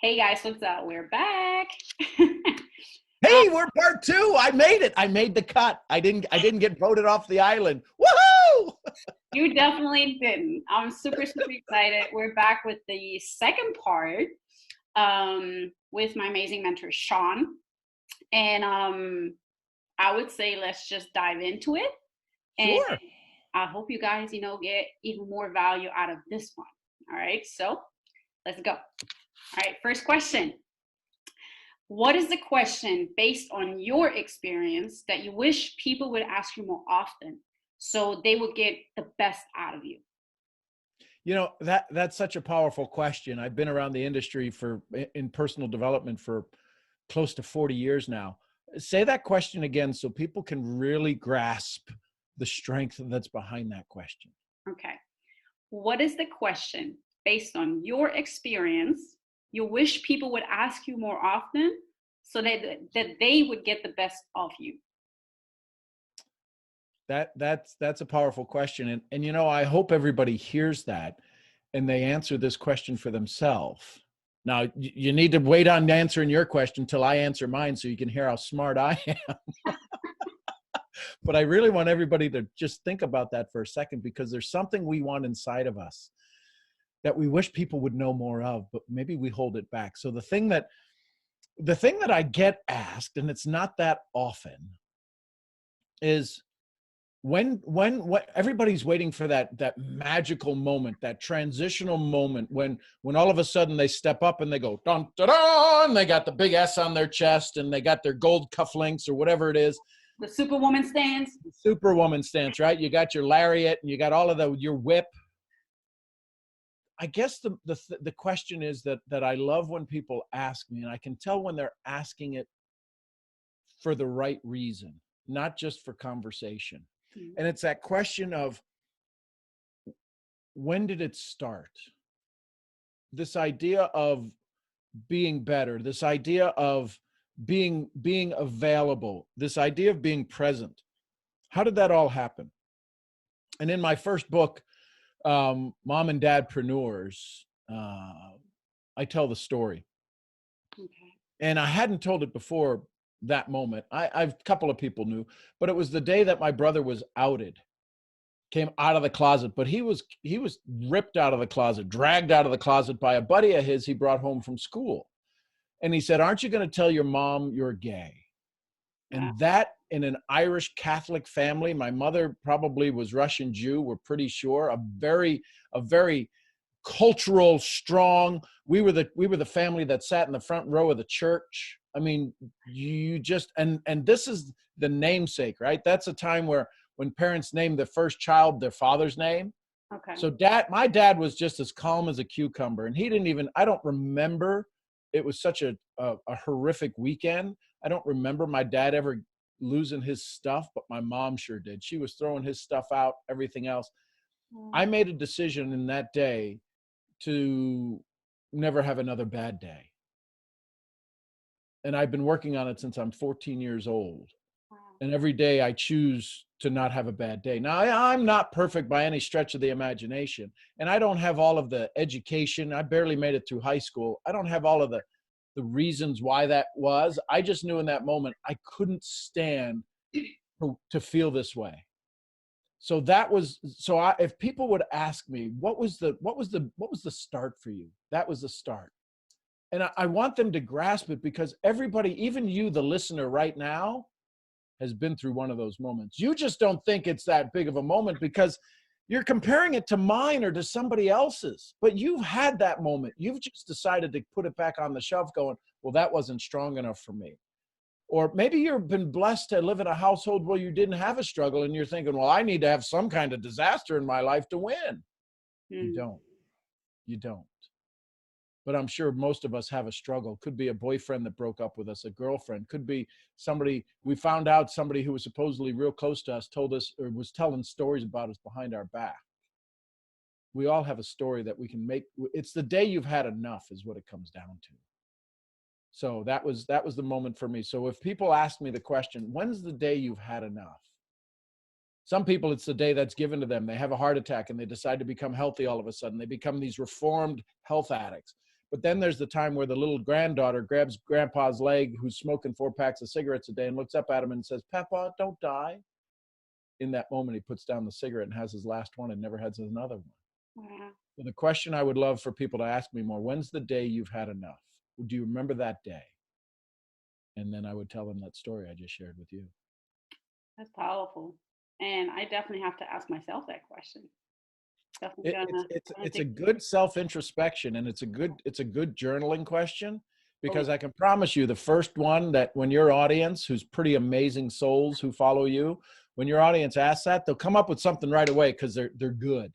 Hey guys, what's up? We're back. Hey, we're part two. I made it. I made the cut. I didn't get voted off the island. Woohoo! You definitely didn't. I'm super, super excited. We're back with the second part with my amazing mentor, Sean. And I would say let's just dive into it. And Sure. I hope you guys, get even more value out of this one. All right, so let's go. All right, first question. What is the question based on your experience that you wish people would ask you more often so they would get the best out of you? That's such a powerful question. I've been around the industry in personal development for close to 40 years now. Say that question again so people can really grasp the strength that's behind that question. Okay. What is the question based on your experience you wish people would ask you more often so that they would get the best of you? That's a powerful question. And I hope everybody hears that and they answer this question for themselves. Now, you need to wait on answering your question till I answer mine so you can hear how smart I am. But I really want everybody to just think about that for a second, because there's something we want inside of us that we wish people would know more of, but maybe we hold it back. So the thing that I get asked, and it's not that often, is when everybody's waiting for that magical moment, that transitional moment when all of a sudden they step up and they go dun dun dun, and they got the big S on their chest and they got their gold cufflinks or whatever it is. The superwoman stance. Superwoman stance, right? You got your lariat and you got all of your whip. I guess the question is that I love when people ask me, and I can tell when they're asking it for the right reason, not just for conversation. And it's that question of, when did it start? This idea of being better, this idea of being available, this idea of being present. How did that all happen? And in my first book, Mom and Dadpreneurs, I tell the story. Okay. And I hadn't told it before that moment. A couple of people knew, but it was the day that my brother was outed, came out of the closet. But he was ripped out of the closet, dragged out of the closet by a buddy of his he brought home from school. And he said, "Aren't you going to tell your mom you're gay?" And that, in an Irish Catholic family, my mother probably was Russian Jew, we're pretty sure, a very cultural, strong. We were the family that sat in the front row of the church. I mean, you just and this is the namesake, right? That's a time where when parents name the first child their father's name. Okay. So my dad was just as calm as a cucumber, and he didn't even. I don't remember. It was such a horrific weekend. I don't remember my dad ever losing his stuff, but my mom sure did. She was throwing his stuff out, everything else. I made a decision in that day to never have another bad day. And I've been working on it since I'm 14 years old. And every day I choose to not have a bad day. Now, I'm not perfect by any stretch of the imagination. And I don't have all of the education. I barely made it through high school. I don't have all of the reasons why that was. I just knew in that moment I couldn't stand to feel this way. So if people would ask me, what was the start for you? That was the start. And I want them to grasp it, because everybody, even you, the listener right now, has been through one of those moments. You just don't think it's that big of a moment because you're comparing it to mine or to somebody else's. But you've had that moment. You've just decided to put it back on the shelf going, well, that wasn't strong enough for me. Or maybe you've been blessed to live in a household where you didn't have a struggle and you're thinking, well, I need to have some kind of disaster in my life to win. You don't. You don't. But I'm sure most of us have a struggle. Could be a boyfriend that broke up with us, a girlfriend. Could be somebody, we found out somebody who was supposedly real close to us told us or was telling stories about us behind our back. We all have a story that we can make. It's the day you've had enough is what it comes down to. So that was the moment for me. So if people ask me the question, when's the day you've had enough? Some people, it's the day that's given to them. They have a heart attack and they decide to become healthy all of a sudden. They become these reformed health addicts. But then there's the time where the little granddaughter grabs grandpa's leg, who's smoking 4 packs of cigarettes a day, and looks up at him and says, "Papa, don't die." In that moment, he puts down the cigarette and has his last one and never has another one. Yeah. So the question I would love for people to ask me more, when's the day you've had enough? Do you remember that day? And then I would tell them that story I just shared with you. That's powerful. And I definitely have to ask myself that question. Definitely It's a good self-introspection, and it's a good journaling question, because I can promise you the first one, that when your audience, who's pretty amazing souls who follow you, when your audience asks that, they'll come up with something right away because they're good.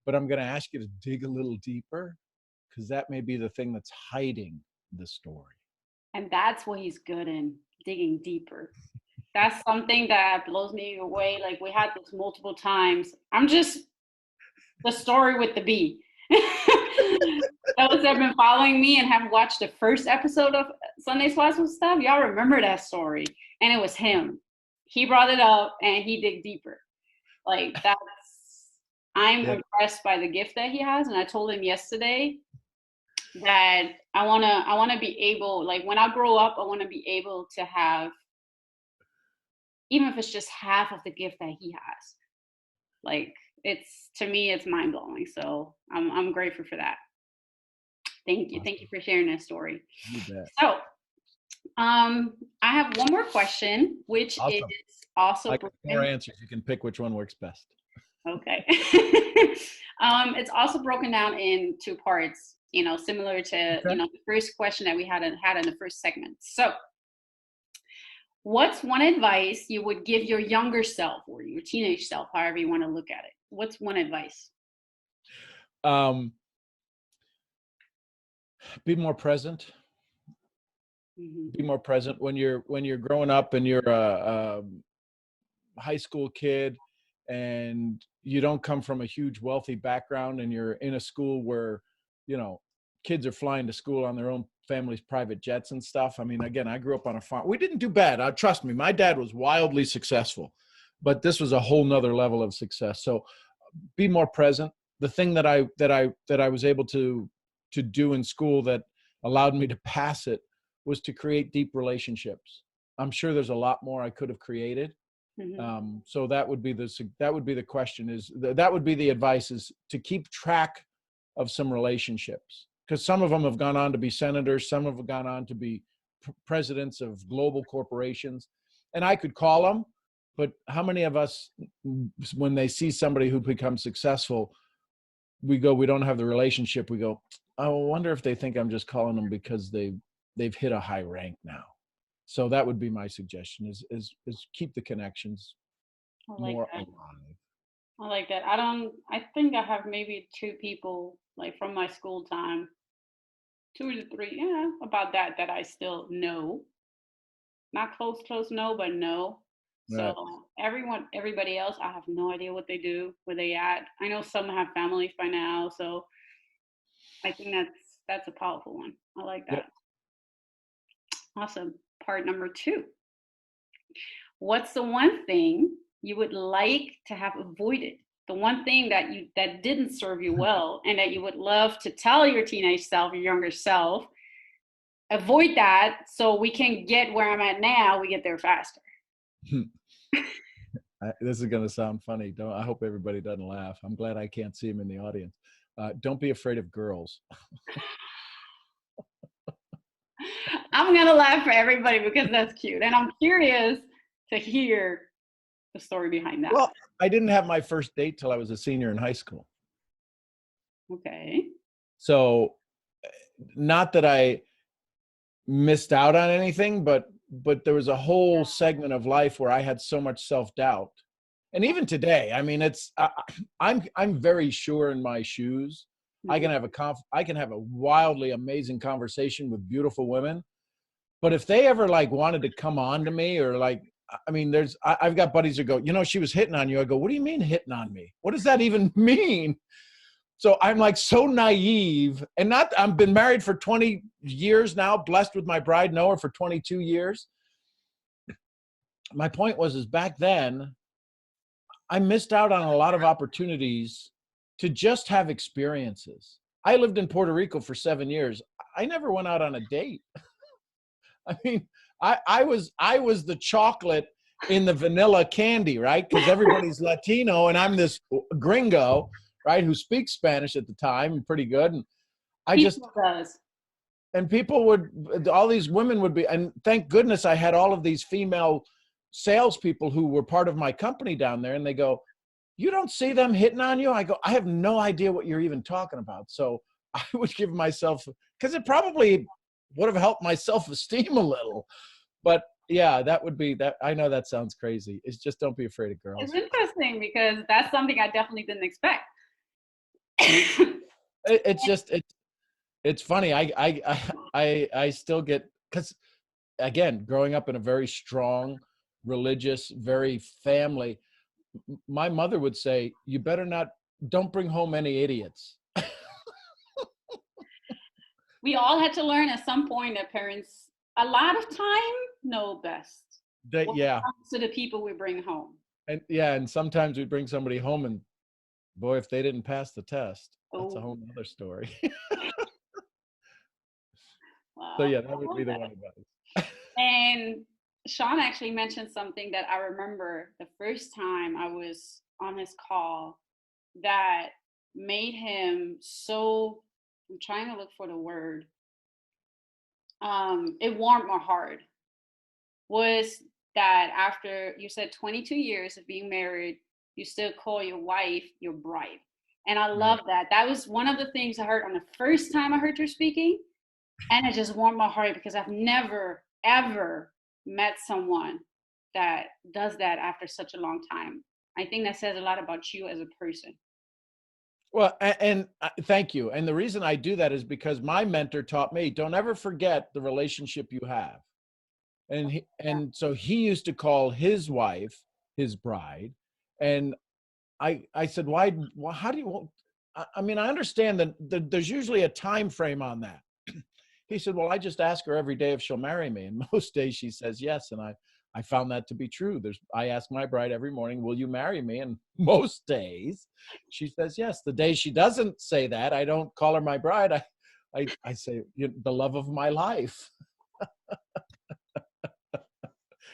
But I'm going to ask you to dig a little deeper, because that may be the thing that's hiding the story. And that's what he's good in, digging deeper. That's something that blows me away. Like, we had this multiple times. I'm just the story with the bee. Those that have been following me and have watched the first episode of Sunday Slice with Stef, y'all remember that story. And it was him. He brought it up and he dig deeper. Like, I'm impressed by the gift that he has. And I told him yesterday that I wanna be able, like, when I grow up, I wanna be able to have, even if it's just half of the gift that he has. Like, to me, it's mind blowing. So I'm grateful for that. Thank you. Thank you for sharing that story. You bet. So, I have one more question, which is also more answers. You can pick which one works best. Okay. It's also broken down in 2 parts, similar to, the first question that we had in the first segment. So, what's one advice you would give your younger self, or your teenage self, however you want to look at it? What's one advice? Be more present. Mm-hmm. Be more present when you're growing up and you're a high school kid and you don't come from a huge wealthy background, and you're in a school where, kids are flying to school on their own family's private jets and stuff. I mean, again, I grew up on a farm. We didn't do bad. Trust me, my dad was wildly successful, but this was a whole nother level of success. So be more present. The thing that I was able to do in school that allowed me to pass it was to create deep relationships. I'm sure there's a lot more I could have created. Mm-hmm. So that would be the question, that would be the advice, is to keep track of some relationships, because some of them have gone on to be senators, some have gone on to be presidents of global corporations, and I could call them, but how many of us, when they see somebody who becomes successful, we don't have the relationship, we go, I wonder if they think I'm just calling them because they've hit a high rank now. So that would be my suggestion, is keep the connections more alive. I like that. I think I have maybe 2 people, like, from my school time, 2 to 3, about that I still know. Not close, no, but know. Right. So everybody else, I have no idea what they do, where they at. I know some have families by now, so I think that's a powerful one. I like that. Yep. Awesome. Part number 2. What's the one thing you would like to have avoided? The one thing that didn't serve you well, and that you would love to tell your teenage self, your younger self, avoid that so we can get where I'm at now, we get there faster. This is going to sound funny. I hope everybody doesn't laugh. I'm glad I can't see them in the audience. Don't be afraid of girls. I'm going to laugh for everybody because that's cute. And I'm curious to hear the story behind that. Well, I didn't have my first date till I was a senior in high school. Okay. So not that I missed out on anything, but there was a whole segment of life where I had so much self-doubt. And even today, I mean, I'm very sure in my shoes. Mm-hmm. I can have a wildly amazing conversation with beautiful women, but if they ever wanted to come on to me, or I mean, I've got buddies who go, she was hitting on you. I go, what do you mean hitting on me? What does that even mean? So I'm so naive, and I've been married for 20 years now, blessed with my bride, Noah, for 22 years. My point was back then, I missed out on a lot of opportunities to just have experiences. I lived in Puerto Rico for 7 years. I never went out on a date. I mean, I was the chocolate in the vanilla candy, right? Because everybody's Latino and I'm this gringo, right, who speaks Spanish at the time, pretty good. And I just People does. and people would, all these women would be, and thank goodness I had all of these female salespeople who were part of my company down there, and they go, "You don't see them hitting on you?" I go, "I have no idea what you're even talking about." So I would give myself, because it probably would have helped my self-esteem a little. But yeah, that would be that. I know that sounds crazy. It's just don't be afraid of It's girls. interesting because that's something I definitely didn't expect. It's just it's funny. I still get, because again, growing up in a very strong, religious, very family, my mother would say, "You better not, don't bring home any idiots." We all had to learn at some point that parents, a lot of time, know best That when it yeah, comes to the people we bring home. and yeah, and sometimes we bring somebody home, and boy, if they didn't pass the test, that's a Oh, whole nother story. So wow. yeah, that would be the one advice. And Sean actually mentioned something that I remember the first time I was on this call that made him so, I'm trying to look for the word. It warmed my heart was that after you said 22 years of being married, you still call your wife your bride. And I love Right. that. That was one of the things I heard on the first time I heard her speaking. And it just warmed my heart because I've never, ever met someone that does that after such a long time. I think that says a lot about you as a person. Well, and thank you. And the reason I do that is because my mentor taught me, don't ever forget the relationship you have. And so he used to call his wife his bride. And I said, why, how do you, I mean, I understand that there's usually a time frame on that. He said, well, I just ask her every day if she'll marry me. And most days she says yes. And I found that to be true. I ask my bride every morning, will you marry me? And most days she says yes. The day she doesn't say that, I don't call her my bride. I say, the love of my life.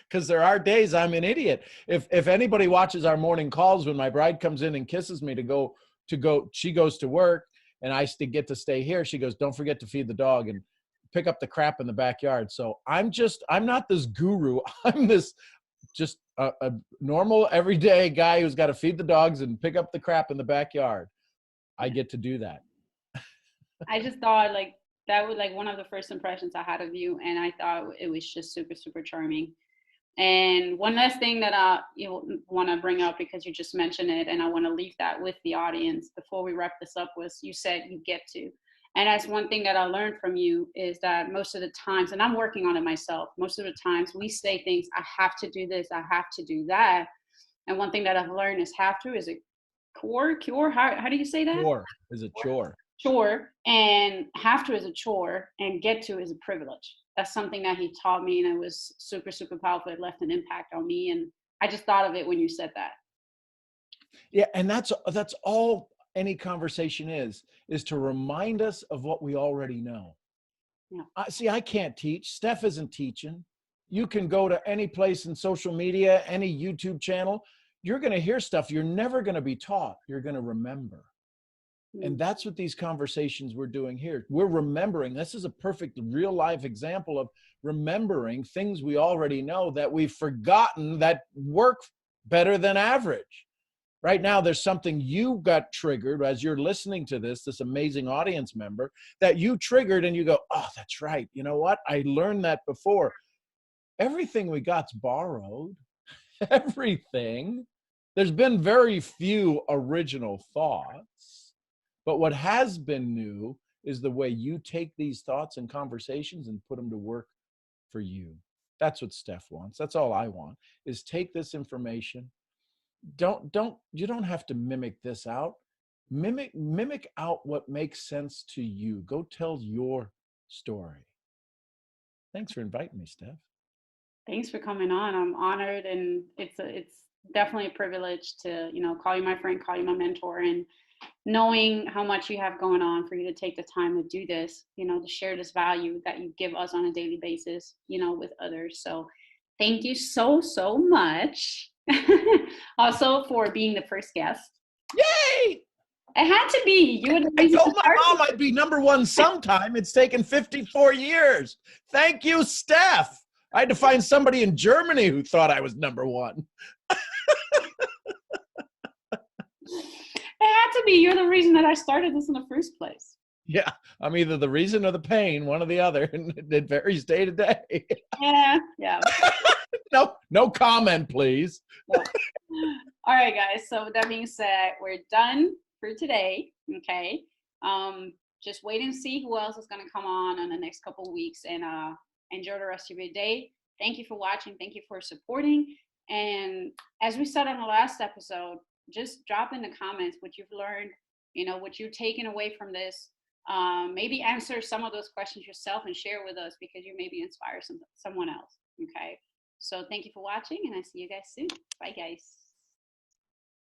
Because there are days I'm an idiot. If anybody watches our morning calls, when my bride comes in and kisses me she goes to work and I get to stay here. She goes, don't forget to feed the dog and pick up the crap in the backyard. So I'm not this guru. I'm this just a normal everyday guy who's got to feed the dogs and pick up the crap in the backyard. I get to do that. I just thought like that was like one of the first impressions I had of you, and I thought it was just super, super charming. And one last thing that I want to bring up because you just mentioned it, and I want to leave that with the audience before we wrap this up, was you said you get to. And that's one thing that I learned from you is that most of the times, and I'm working on it myself, most of the times we say things, I have to do this, I have to do that. And one thing that I've learned is have to is a cure. How do you say that? Chore is a chore. Chore, and have to is a chore and get to is a privilege. That's something that he taught me, and it was super, super powerful. It left an impact on me, and I just thought of it when you said that. Yeah, and that's all any conversation is to remind us of what we already know. Yeah. See, I can't teach. Steph isn't teaching. You can go to any place in social media, any YouTube channel. You're going to hear stuff you're never going to be taught. You're going to remember. And Mm. that's what these conversations we're doing here. We're remembering. This is a perfect real life example of remembering things we already know that we've forgotten that work better than average. Right now, there's something you got triggered as you're listening to this amazing audience member that you triggered and you go, oh, that's right. You know what? I learned that before. Everything we got's borrowed. Everything. There's been very few original thoughts, but what has been new is the way you take these thoughts and conversations and put them to work for you. That's what Steph wants. That's all I want, is take this information. You don't have to mimic this out. Mimic out what makes sense to you. Go tell your story. Thanks for inviting me, Steph. Thanks for coming on. I'm honored, and it's definitely a privilege to call you my friend, call you my mentor, and knowing how much you have going on for you to take the time to do this, to share this value that you give us on a daily basis, with others. So thank you so, so much. Also for being the first guest. Yay! It had to be. You were the I reason told my mom I'd be number one sometime. It's taken 54 years. Thank you, Steph. I had to find somebody in Germany who thought I was number one. It had to be. You're the reason that I started this in the first place. Yeah, I'm either the reason or the pain, one or the other, and it varies day to day. Yeah. No comment, please. No. All right, guys. So with that being said, we're done for today. Okay. Just wait and see who else is gonna come on in the next couple of weeks, and enjoy the rest of your day. Thank you for watching. Thank you for supporting. And as we said on the last episode, just drop in the comments what you've learned, what you've taken away from this. Maybe answer some of those questions yourself and share with us, because you maybe inspire someone else. Okay. So thank you for watching, and I see you guys soon. Bye, guys.